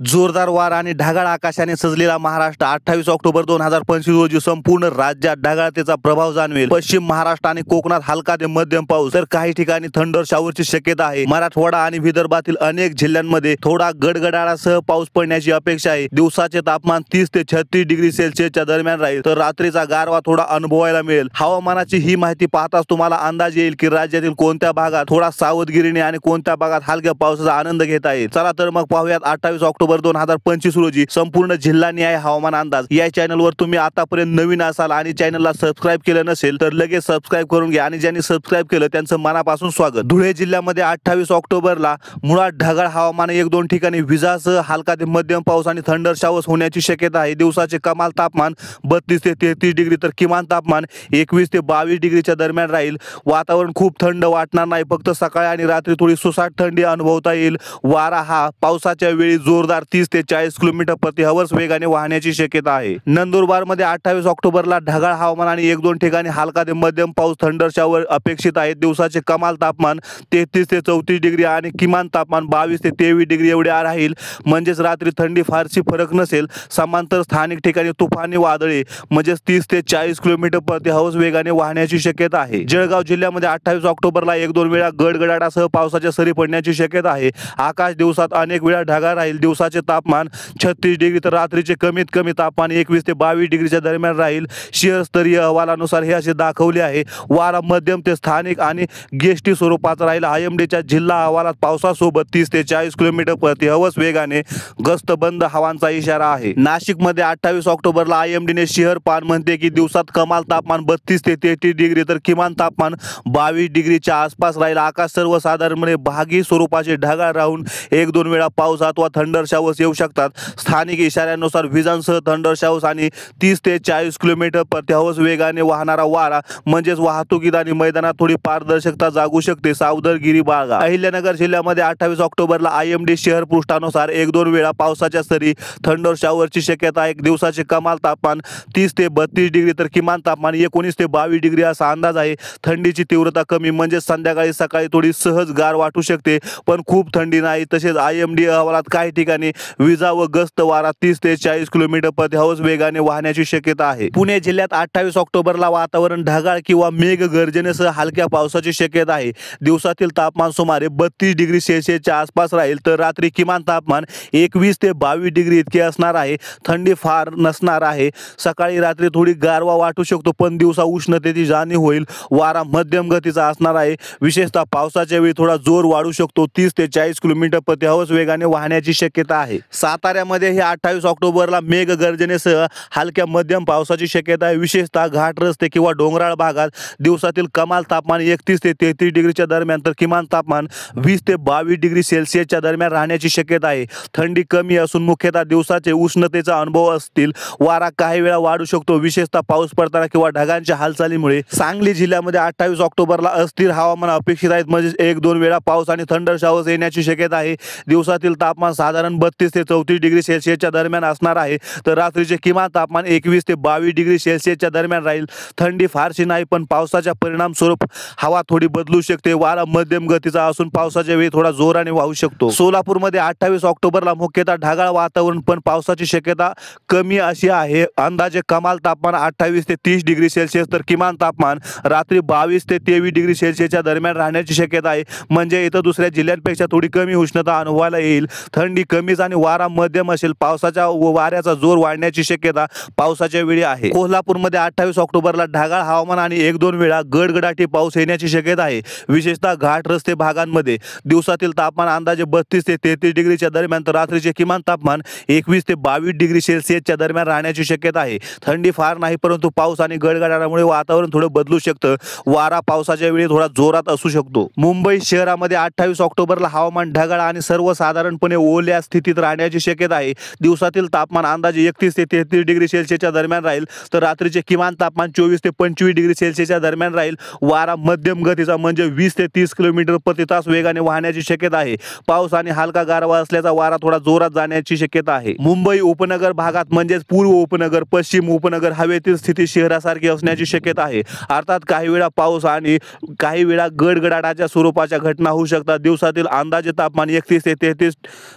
जोरदार वारा आणि ढगाळ आकाशाने सजलेला महाराष्ट्र 28 ऑक्टोबर 2025 रोजी संपूर्ण राज्यात ढगाळतेचा प्रभाव जाणवेल। पश्चिम महाराष्ट्र आणि कोकणात हलका ते मध्यम पाऊस तर काही ठिकाणी थंडर शावरची शक्यता आहे। मराठवाडा आणि विदर्भातील अनेक जिल्ह्यांमध्ये थोडा गडगडाटासह पाऊस पडण्याची अपेक्षा आहे। दिवसाचे तापमान 30 ते 36 डिग्री सेल्सिअसच्या दरम्यान राहील तर रात्रीचा गारवा थोडा अनुभवायला मिळेल। हवामानाची ही माहिती पाहताच तुम्हाला अंदाज येईल की राज्यातील कोणत्या भागात थोडा सावधगिरीने आणि कोणत्या भागात हलक्या पावसाचा आनंद घेता येईल। चला तर मग पाहूयात 28 ऑक्टोबर 2025 रोजी संपूर्ण जिल्हानिहाय हवामान अंदाज। या चॅनलवर तुम्ही आतापर्यंत नवीन असाल आणि चॅनलला सबस्क्राइब केलं नसेल तर लगेच सबस्क्राइब करून घ्या आणि ज्यांनी सबस्क्राइब केलं त्यांचं मनापासून स्वागत। धुळे जिल्ह्यामध्ये 28 ऑक्टोबरला मुळात ढगाळ हवामान 1-2 ठिकाणी विजासह हलका ते मध्यम पाऊस आणि थंडर शावर्स होण्याची शक्यता आहे। दिवसाचे कमाल तापमान 32 ते 33 डिग्री तर किमान तापमान 21 ते 22 डिग्रीच्या दरम्यान राहील। वातावरण खूप थंड वाटणार नाही, फक्त सकाळी आणि रात्री थोडी सुसाट थंडी अनुभवता येईल। वारा हा पावसाच्या वेळी जोरदार 30 ते 40 किलोमीटर प्रति हवर्स वेगाने वाहण्याची शक्यता आहे। नंदुरबार मध्ये 28 ऑक्टोबरला ढगाळ हवामान आणि 1-2 ठिकाणी हलका ते मध्यम पाऊस थंडर शावर अपेक्षित आहे। दिवसाचे कमाल तापमान 33 ते 34 डिग्री आणि किमान तापमान 22 ते 23 डिग्री एवढे राहील। म्हणजेच रात्री थंडी फारशी फरक नसेल। समांतर स्थानिक ठिकाणी तुफानी वादळे म्हणजे 30 ते 40 किलोमीटर प्रति हवर्स वेगाने वाहण्याची शक्यता आहे। जळगाव जिल्ह्यामध्ये 28 ऑक्टोबरला 1-2 वेळा गडगडाटासह पावसाच्या सरी पडण्याची शक्यता आहे। आकाश दिवसात अनेक वेळा ढगाळ राहील। दिवसाचे तापमान 36 डिग्री तर रात्रीचे कमीत कमी तापमान 21 ते 22 डिग्रीच्या दरम्यान राहील। शहर स्तरीय अहवालानुसार हे असे दाखवले आहे। वारा मध्यम ते स्थानिक आणि गेस्टी स्वरूपाचा राहील। आयएमडीच्या जिल्हा अहवालात पावसासोबत 30 ते 40 किलोमीटर प्रति हवर्स वेगाने गस्त बंद हवांचा इशारा आहे। नाशिक मध्ये 28 ऑक्टोबरला आयएमडीने शहर पान म्हणते की दिवसात कमाल तापमान 32 ते 33 डिग्री तर किमान तापमान 22 डिग्रीच्या आसपास राहील। आकाश सर्वसाधारणपणे भागी स्वरूपाचे ढगाळ राहून 1-2 वेळा पाऊस अथवा थंडर शावर्स येऊ शकतात। स्थानिक इशाऱ्यानुसार विजांसह थंडर शावर्स आणि 30 ते 40 किलोमीटर प्रति हवर्स वेगाने वाहणारा वारा म्हणजेच वाहतुकीत आणि मैदानात थोडी पारदर्शकता जागू शकते, सावधगिरी बाळगा। अहिल्यानगर जिल्ह्यामध्ये 28 ऑक्टोबरला आयएमडी शहर पृष्ठानुसार 1-2 वेळा पावसाच्या सरी थंडर शावरची शक्यता आहे। दिवसाचे कमाल तापमान 30 ते 32 डिग्री तर किमान तापमान 19 ते 22 डिग्री असा अंदाज आहे। थंडीची तीव्रता कमी म्हणजे संध्याकाळी सकाळी थोडी सहज गार वाटू शकते पण खूप थंडी नाही। तसेच आयएमडी अहवालात काही ठिकाणी विजा व गस्त वारा 30 ते 40 किलोमीटर प्रति हवर्स वेगाने वाहण्याची शक्यता आहे। पुणे जिल्ह्यात 28 ऑक्टोबरला वातावरण ढगाळ किंवा मेघ गर्जनेसह हलक्या पावसाची शक्यता आहे। दिवसातील तापमान सुमारे 32 डिग्री सेल्सिअसच्या आसपास राहील तर रात्री किमान तापमान 21 ते 22 डिग्री इतके असणार आहे। थंडी फार नसणार आहे। सकाळी रात्री थोडी गारवा वाटू शकतो पण दिवसा उष्णतेची जाणीव होईल। वारा मध्यम गतीचा असणार आहे। विशेषतः पावसाच्या वेळी थोडा जोर वाढू शकतो। 30 ते 40 किलोमीटर प्रति हवर्स वेगाने वाहण्याची शक्यता आहे। साताऱ्यामध्ये हे 28 ऑक्टोबरला मेघ गर्जनेसह हलक्या मध्यम पावसाची शक्यता आहे। विशेषतः घाट रस्ते किंवा डोंगराळ भागात दिवसातील कमाल तापमान 31 ते 33 डिग्रीच्या दरम्यान तर किमान तापमान 20 ते 22 डिग्री सेल्सिअसच्या दरम्यान राहण्याची शक्यता आहे। थंडी कमी असून मुख्यतः दिवसाचे उष्णतेचा अनुभव असतील। वारा काही वेळा वाढू शकतो, विशेषतः पाऊस पडताना किंवा ढगांच्या हालचालीमुळे। सांगली जिल्ह्यामध्ये 28 ऑक्टोबरला अस्थिर हवामान अपेक्षित आहेत म्हणजे 1-2 वेळा पाऊस आणि थंडर शावर्स येण्याची शक्यता आहे। दिवसातील तापमान साधारण 32 ते 34 डिग्री सेल्सिअसच्या दरम्यान असणार आहे तर रात्रीचे किमान तापमान 21 ते 22 डिग्री सेल्सिअसच्या दरम्यान राहील। थंडी फारशी नाही पण पावसाच्या परिणाम स्वरूप हवा थोडी बदलू शकते। वारा मध्यम गतीचा असून पावसाच्या वेळी थोडा जोराने वाहू शकतो। सोलापूरमध्ये 28 ऑक्टोबरला मुख्यतः ढगाळ वातावरण पण पावसाची शक्यता कमी अशी आहे। अंदाजे कमाल तापमान 28 ते 30 डिग्री सेल्सिअस तर किमान तापमान रात्री 22 ते 23 डिग्री सेल्सिअसच्या दरम्यान राहण्याची शक्यता आहे। म्हणजे इतर दुसऱ्या जिल्ह्यांपेक्षा थोडी कमी उष्णता अनुभवायला येईल। थंडी कमीच आणि वारा मध्यम असेल। पावसाच्या व वाऱ्याचा जोर वाढण्याची शक्यता पावसाच्या वेळी आहे। कोल्हापूरमध्ये 28 ऑक्टोबरला ढगाळ हवामान आणि 1-2 वेळा गडगडाटी पाऊस येण्याची शक्यता आहे। विशेषतः घाट रस्ते भागांमध्ये दिवसातील तापमान अंदाजे 32 ते 33 डिग्रीच्या दरम्यान तर रात्रीचे किमान तापमान 21 ते 22 डिग्री सेल्सिअसच्या दरम्यान राहण्याची शक्यता आहे। थंडी फार नाही परंतु पाऊस आणि गडगडाटामुळे वातावरण थोडं बदलू शकतं। वारा पावसाच्या वेळी थोडा जोरात असू शकतो। मुंबई शहरामध्ये 28 ऑक्टोबरला हवामान ढगाळ आणि सर्वसाधारणपणे ओल्या स्थितीत राहण्याची शक्यता आहे। दिवसातील तापमान अंदाजे 31 ते 33 डिग्री सेल्सिअसच्या दरम्यान राहील तर रात्रीचे किमान तापमान 24 ते 25 डिग्री सेल्सिअसच्या दरम्यान राहील। वारा मध्यम गतीचा म्हणजे 20 ते 30 किलोमीटर प्रति तास वेगाने वाहण्याची शक्यता आहे। पाऊस आणि हलका गारवा असल्याचा वारा थोडा जोरात जाण्याची शक्यता आहे। मुंबई उपनगर भागात म्हणजेच पूर्व उपनगर, पश्चिम उपनगर हवेतील स्थिती शहरासारखी असण्याची शक्यता आहे। अर्थात काही वेळा पाऊस आणि काही वेळा गडगडाटाच्या स्वरूपाच्या घटना होऊ शकतात। दिवसातील अंदाजे तापमान 31 ते 33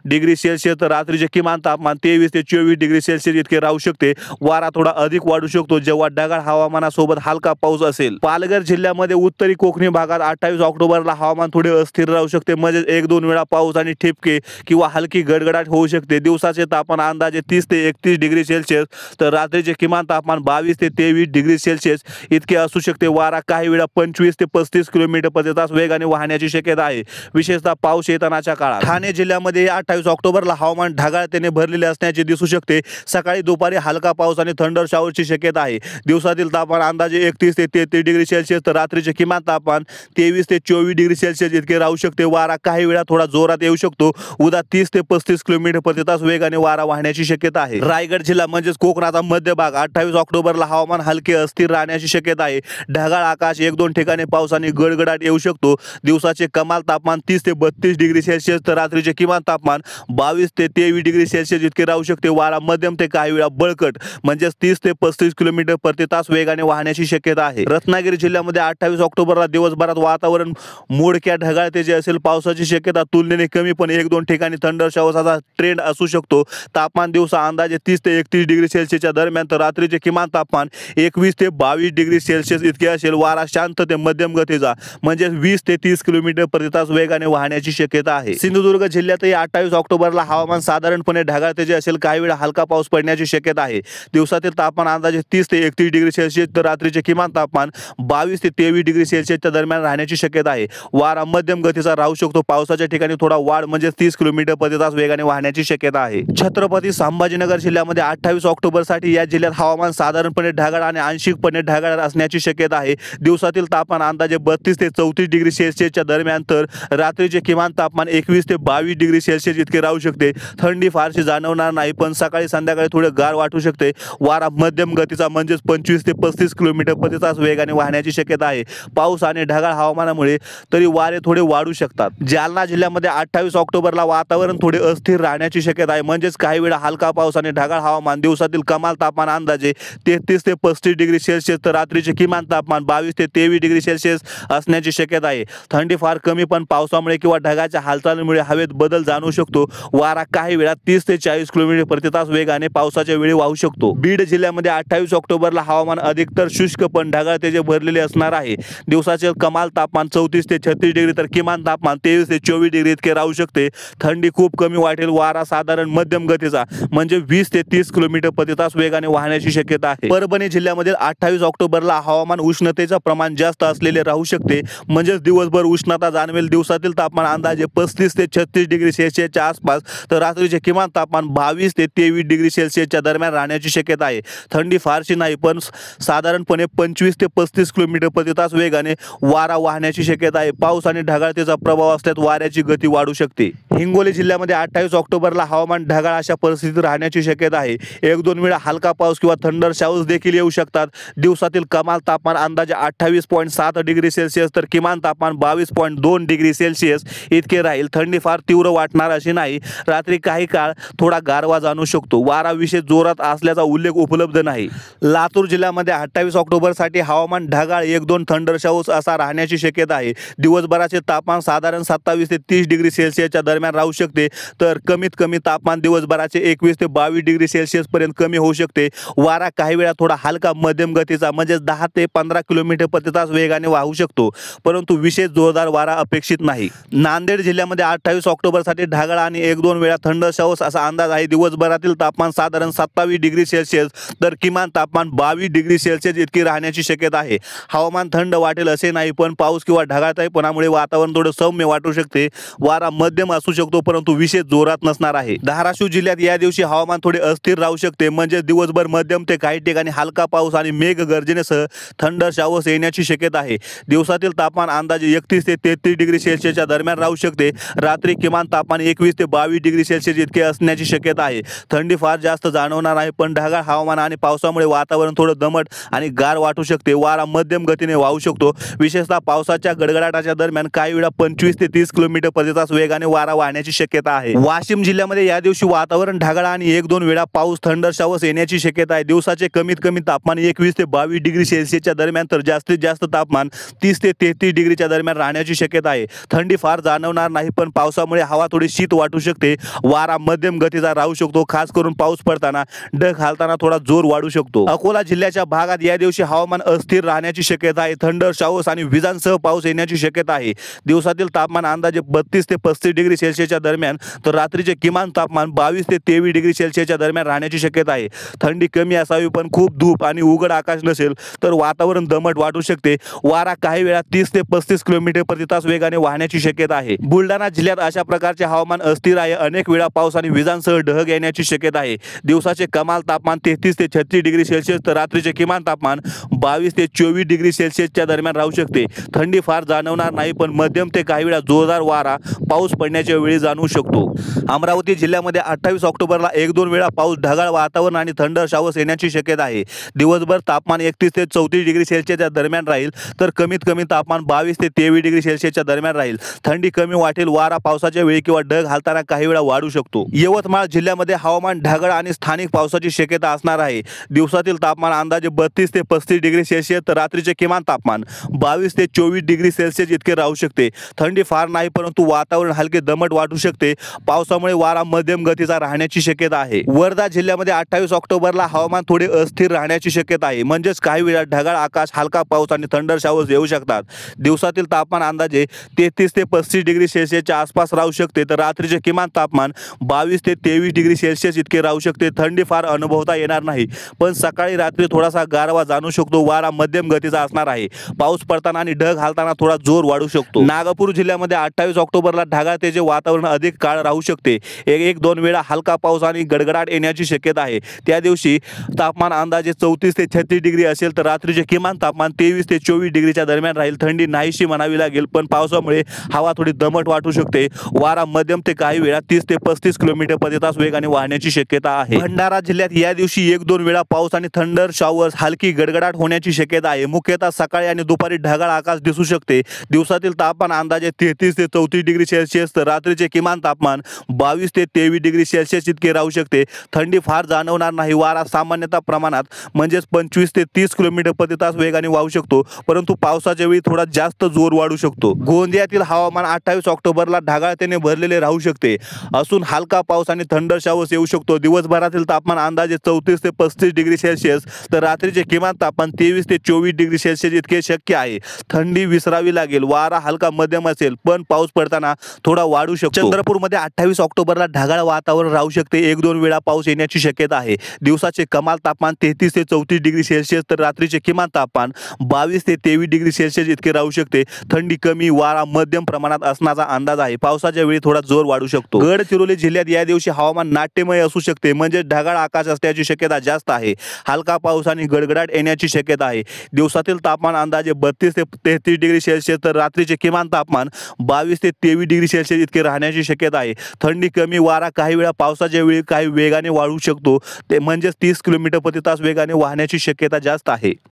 डिग्री सेल्सिअस तर रात्रीचे किमान तापमान 23 ते 24 डिग्री सेल्सिअस इतके राहू शकते। वारा थोडा अधिक वाढू शकतो जेव्हा ढगाळ हवामानासोबत हलका पाऊस असेल। पालघर जिल्ह्यामध्ये उत्तरी कोकणी भागात 28 ऑक्टोबरला हवामान थोडे अस्थिर राहू शकते, म्हणजे 1-2 वेळा पाऊस आणि ठिपके किंवा हलकी गडगडाट होऊ शकते। दिवसाचे तापमान अंदाजे 30 ते 31 डिग्री सेल्सिअस तर रात्रीचे किमान तापमान 22 ते 23 डिग्री सेल्सिअस इतके असू शकते। वारा काही वेळा 25 ते 35 किलोमीटर प्रति तास वेगाने वाहण्याची शक्यता आहे, विशेषतः पाऊस येतानाच्या काळात। ठाणे जिल्ह्यामध्ये 28 ऑक्टोबरला हवामान ढगाळतेने भरलेले असण्याचे दिसू शकते। सकाळी दुपारी हलका पाऊस आणि थंडर शॉवरची शक्यता आहे। दिवसातील तापमान अंदाजे 31 ते 33 डिग्री सेल्सिअस तर रात्रीचे किमान तापमान 23 ते 24 डिग्री सेल्सिअस इतके राहू शकते। वारा काही वेळा थोडा जोरात येऊ शकतो। उद्या 30 ते 35 किलोमीटर प्रति तास वेगाने वारा वाहण्याची शक्यता आहे। रायगड जिल्हा म्हणजेच कोकणाचा मध्य भाग 28 ऑक्टोबरला हवामान हलके अस्थिर राहण्याची शक्यता आहे। ढगाळ आकाश, 1-2 ठिकाणी पाऊस आणि गडगडाट येऊ शकतो। दिवसाचे कमाल तापमान 30 ते 32 डिग्री सेल्सिअस तर रात्रीचे किमान तापमान 22 ते 23 डिग्री सेल्सिअस इतके राहू शकते। वारा मध्यम ते काही वेळा बळकट म्हणजेच 30 ते 35 किलोमीटर प्रति तास वेगाने वाहण्याची शक्यता आहे। रत्नागिरी जिल्ह्यामध्ये 28 ऑक्टोबरला दिवसभरात वातावरण मोडक्या ढगाळतेचे असेल। पावसाची शक्यता तुलनेने कमी, पण 1-2 ठिकाणी थंडर शॉवरचा ट्रेंड असू शकतो। तापमान दिवसा अंदाजे 30 ते 31 डिग्री सेल्सिअसच्या दरम्यान तर रात्रीचे किमान तापमान 21 ते 22 डिग्री सेल्सिअस इतके असेल। वारा शांत ते मध्यम गतीचा म्हणजे 20 ते 30 किलोमीटर प्रति तास वेगाने वाहण्याची शक्यता आहे। सिंधुदुर्ग जिल्ह्यातही 28 ऑक्टोबरला हवामान साधारणपणे ढगाळतेचे असेल। काही वेळा हलका पाऊस पडण्याची शक्यता आहे। दिवसातील तापमान अंदाजे 30 ते 31 डिग्री सेल्सिअस तर रात्रीचे किमान तापमान 22 ते 23 डिग्री सेल्सिअसच्या दरम्यान राहण्याची शक्यता आहे। वारा मध्यम गतीचा राहू शकतो। पावसाच्या ठिकाणी थोडा वाढ म्हणजे 30 किलोमीटर प्रति तास वेगाने वाहण्याची शक्यता आहे। छत्रपती संभाजीनगर जिल्ह्यामध्ये 28 ऑक्टोबरसाठी या जिल्ह्यात हवामान साधारणपणे ढगाळ आणि आंशिकपणे ढगाळ असण्याची शक्यता आहे। दिवसातील तापमान अंदाजे 32 ते 34 डिग्री सेल्सिअसच्या दरम्यान तर रात्रीचे किमान तापमान 21 ते 22 डिग्री सेल्सिअस इतके राहू शकते। थंडी फारशी जाणवणार नाही, पण सकाळी संध्याकाळी थोडे गार वाटू शकते। वारा मध्यम गतीचा म्हणजेच 25 ते 35 किलोमीटर प्रति तास वेगाने वाहण्याची शक्यता आहे। पाऊस आणि ढगाळ हवामानामुळे तरी वारे थोडे वाढू शकतात। जालना जिल्ह्यामध्ये 28 ऑक्टोबरला वातावरण थोडे अस्थिर राहण्याची शक्यता आहे, म्हणजेच काही वेळा हलका पाऊस आणि ढगाळ हवामान। दिवसातील कमाल तापमान अंदाजे 33 ते 35 डिग्री सेल्सिअस तर रात्रीचे किमान तापमान 22 ते 23 डिग्री सेल्सिअस असण्याची शक्यता आहे। थंडी फार कमी, पण पावसामुळे किंवा ढगाच्या हालचालीमुळे हवेत बदल जाणवू शकतो। वारा काही वेळा 30 ते 40 किलोमीटर प्रति तास वेगाने पावसाच्या वेळी वाहू शकतो। बीड जिल्ह्यामध्ये 28 ऑक्टोबरला हवामान अधिकतर शुष्क पण ढगाळतेचे भरलेले असणार आहे। दिवसाचे कमाल तापमान 34 ते 36 डिग्री तर किमान तापमान 23 ते 24 डिग्री इतके राहू शकते। थंडी खूप कमी वाटेल। वारा साधारण मध्यम गतीचा म्हणजे 20 ते 30 किलोमीटर प्रति तास वेगाने वाहण्याची शक्यता आहे। परभणी जिल्ह्यामध्ये 28 ऑक्टोबरला हवामान उष्णतेचे प्रमाण जास्त असलेले राहू शकते, म्हणजे दिवसभर उष्णता जाणवेल। दिवसातील तापमान अंदाजे 35 ते 36 डिग्री सेल्सिअसच्या आसपास तर रात्रीचे किमान तापमान 22 ते 23 डिग्री सेल्सिअसच्या दरम्यान राहण्याची शक्यता आहे। थंडी फारशी नाही, पण साधारणपणे 25 ते 35 किलोमीटर प्रति तास वेगाने वारा वाहण्याची शक्यता आहे। पाऊस आणि ढगाळतेचा प्रभाव असल्यास वाऱ्याची गती वाढू शकते। हिंगोली जिल्ह्यामध्ये 28 ऑक्टोबरला हवामान ढगाळ अशा परिस्थितीत राहण्याची शक्यता आहे। 1-2 वेळा हलका पाऊस किंवा थंडर शावर्स देखील येऊ शकतात। दिवसातील कमाल तापमान अंदाजे 28.7 डिग्री सेल्सिअस तर किमान तापमान 22.2 डिग्री सेल्सिअस इतके राहील। थंडी फार तीव्र वाटणार अशी नाही। रात्री काही काळ थोडा गारवा जाणवू शकतो। वारा विशेष जोरात असल्याचा उल्लेख उपलब्ध नाही। लातूर जिल्ह्यामध्ये 28 ऑक्टोबरसाठी हवामान ढगाळ 1-2 थंडर शावर्स असा राहण्याची शक्यता आहे। दिवसभराचे तापमान साधारण 27 ते 30 डिग्री सेल्सिअसच्या दरम्यान राहू शकते, तर कमीत कमी तापमान दिवसभराचे 21 ते 22 डिग्री सेल्सिअस पर्यंत कमी होऊ शकते। वारा काही वेळा थोडा हलका मध्यम गतीचा म्हणजे 10 ते 15 किलोमीटर प्रति तास वेगाने वाहू शकतो, परंतु विशेष जोरदार वारा अपेक्षित नाही। नांदेड जिल्ह्यामध्ये 28 ऑक्टोबरसाठी ढगाळ आणि 1-2 वेळा थंडर शावर्स असा अंदाज आहे। दिवसभरातील तापमान साधारण 27 डिग्री सेल्सिअस तर किमान तापमान 22 डिग्री सेल्सिअस इतकी राहण्याची शक्यता आहे। हवामान थंड वाटेल असे नाही, पण पाऊस किंवा ढगाळतेपणामुळे वातावरण थोडे सौम्य वाटू शकते। वारा मध्यम असू शकतो, परंतु विशेष जोरात नसणार आहे। धाराशिव जिल्ह्यात या दिवशी हवामान थोडे अस्थिर राहू शकते, म्हणजे दिवसभर मध्यम ते काही ठिकाणी हलका पाऊस आणि मेघ गर्जनेसह थंडर शावर्स येण्याची शक्यता आहे। दिवसातील तापमान अंदाजे 31 ते 33 डिग्री सेल्सिअसच्या दरम्यान राहू शकते। रात्री किमान तापमान 21 ते 22 डिग्री सेल्सिअस इतके असण्याची शक्यता आहे। थंडी फार जास्त जाणवणार नाही, पण ढगाळ हवामान आणि पावसामुळे वातावरण थोडं दमट आणि गार वाटू शकते। वारा मध्यम गतीने वाहू शकतो। विशेषतः पावसाच्या गडगडाटाच्या दरम्यान काही वेळा 25 ते 30 किलोमीटर प्रति तास वेगाने वारा वाहण्याची शक्यता आहे। वाशिम जिल्ह्यामध्ये या दिवशी वातावरण ढगाळ आणि 1-2 वेळा पाऊस थंडर शावर्स येण्याची शक्यता आहे। दिवसाचे कमीत कमी तापमान 21 ते 22 डिग्री सेल्सिअसच्या दरम्यान तर जास्तीत जास्त तापमान 30 ते 33 डिग्रीच्या दरम्यान राहण्याची शक्यता आहे। थंडी फार जाणवणार नाही, पण पावसामुळे हवा थोडी शीत वाटू शकते। शकते, वारा मध्यम गतीचा राहू शकतो. खास करून पाऊस पडताना ढग हालताना थोडा जोर वाढू शकतो. अकोला जिल्ह्याच्या भागात या दिवशी हवामान अस्थिर राहण्याची शक्यता आहे. थंडर शावर्स आणि विजांसह पाऊस येण्याची शक्यता आहे. दिवसातील तापमान अंदाजे 32 ते 35 डिग्री सेल्सिअसच्या दरम्यान, तर रात्रीचे किमान तापमान 22 ते 23 डिग्री सेल्सिअसच्या दरम्यान राहण्याची शक्यता आहे. थंडी कमी असावी पण खूप धूप आणि उघड आकाश नसेल तर वातावरण दमट वाटू शकते. वारा काही वेळा 30 ते 35 किलोमीटर प्रति तास वेगाने वाहण्याची शक्यता आहे. बुलढाणा जिल्ह्यात अशा प्रकारचे हवामान अस्थिर आहे. अनेक वेळा पाऊस आणि विजांसह ढग येण्याची शक्यता आहे. दिवसाचे कमाल तापमान 33 ते 36 डिग्री सेल्सिअस तर रात्रीचे किमान तापमान 22 ते 24 डिग्री सेल्सिअसच्या दरम्यान राहू शकते. थंडी फार जाणवणार नाही पण मध्यम ते काही वेळा जोरदार वारा पाऊस पडण्याच्या वेळी जाणवू शकतो. अमरावती जिल्ह्यामध्ये 28 ऑक्टोबरला 1-2 वेळा पाऊस, ढगाळ वातावरण आणि थंडर शावर्स येण्याची शक्यता आहे. दिवसभर तापमान 31 ते 34 डिग्री सेल्सिअसच्या दरम्यान राहील तर कमीत कमी तापमान 22 ते 23 डिग्री सेल्सिअसच्या दरम्यान राहील. थंडी कमी वाटेल. वारा पावसाच्या वेळी किंवा ढग हालताना काही वेळा वाढू शकतो. यवतमाळ जिल्ह्यामध्ये हवामान ढगाळ आणि स्थानिक पावसाची शक्यता असणार आहे. दिवसातील तापमान अंदाजे 32 ते 35 डिग्री सेल्सिअस तर रात्रीचे किमान तापमान 22 ते 24 डिग्री सेल्सिअस इतके राहू शकते. थंडी फार नाही परंतु वातावरण हलके दमट वाटू शकते. पावसामुळे वारा मध्यम गतीचा राहण्याची शक्यता आहे. वर्धा जिल्ह्यामध्ये 28 ऑक्टोबरला हवामान थोडे अस्थिर राहण्याची शक्यता आहे. म्हणजेच काही वेळा ढगाळ आकाश, हलका पाऊस आणि थंडर शावर्स येऊ शकतात. दिवसातील तापमान अंदाजे 33 ते 35 डिग्री सेल्सिअसच्या आसपास राहू शकते तर रात्रीचे किमान तापमान 22 ते 23 डिग्री सेल्सिअस इतके राहू शकते. थंडी फार अनुभवता येणार नाही पण सकाळी रात्री थोडासा गारवा जाणू शकतो. वारा मध्यम गतीचा असणार आहे. पाऊस पडताना आणि ढग हालताना थोडा जोर वाढू शकतो. नागपूर जिल्ह्यामध्ये 28 ऑक्टोबरला ढगाळतेचे वातावरण अधिक काळ राहू शकते. 1-2 वेळा हलका पाऊस आणि गडगडाट येण्याची शक्यता आहे. त्या दिवशी तापमान अंदाजे 34 ते 36 डिग्री असेल तर रात्रीचे किमान तापमान 23 ते 24 डिग्रीच्या दरम्यान राहील. थंडी नाहीशी म्हणावी लागेल पण पावसामुळे हवा थोडी दमट वाटू शकते. वारा मध्यम ते काही वेळा 30 ते 35 किलोमीटर प्रति तास वेगाने वाहण्याची शक्यता आहे. भंडारा जिल्ह्यात या दिवशी 1-2 वेळा पाऊस आणि थंडर शावर्स, हलकी गडगडाट होण्याची शक्यता आहे. मुख्यतः सकाळी आणि दुपारी ढगाळ आकाश दिसू शकते. दिवसातील तापमान अंदाजे 33 ते 34 डिग्री सेल्सिअस तर रात्रीचे किमान तापमान 22 ते 23 डिग्री सेल्सिअस इतके राहू शकते. थंडी फार जाणवणार नाही. वारा सामान्यतः प्रमाणात म्हणजेच 25 ते 30 किलोमीटर प्रति तास वेगाने वाहू शकतो परंतु पावसाच्या वेळी थोडा जास्त जोर वाढू शकतो. गोंदियातील हवामान 28 ऑक्टोबरला ढगाळतेने भरलेले राहू शकते असून हलका पाऊस आणि थंडर शावर्स येऊ शकतो. दिवसभरातील तापमान अंदाजे 34 ते 35 डिग्री सेल्सिअस तर रात्रीचे किमान तापमान 23 ते 24 डिग्री सेल्सिअस इतके शक्य आहे. थंडी विसरावी लागेल. वारा हलका मध्यम असेल पण पाऊस पडताना थोडा वाढू शकतो. चंद्रपूरमध्ये 28 ऑक्टोबरला ढगाळ वातावरण राहू शकते. 1-2 वेळा पाऊस येण्याची शक्यता आहे. दिवसाचे कमाल तापमान 33 ते 34 डिग्री सेल्सिअस तर रात्रीचे किमान तापमान 22 ते 23 डिग्री सेल्सिअस इतके राहू शकते. थंडी कमी, वारा मध्यम प्रमाणात असण्याचा अंदाज आहे. पावसाच्या वेळी थोडा जोर वाढू शकतो. गडचिरोली जिल्ह्यात या दिवशी हवामान नाट्यमय असू शकते म्हणजे ढगाळ आकाश असण्याची शक्यता जास्त आहे. हलका पाऊस आणि गडगडाट येण्याची शक्यता आहे. दिवसातील तापमान अंदाजे 32 ते 33 डिग्री सेल्सिअस तर रात्रीचे किमान तापमान 22 ते 23 डिग्री सेल्सिअस इतके राहण्याची शक्यता आहे. थंडी कमी, वारा काही वेळा पावसाच्या वेळी काही वेगाने वाढू शकतो ते म्हणजेच 30 किलोमीटर प्रति तास वेगाने वाहण्याची शक्यता जास्त आहे.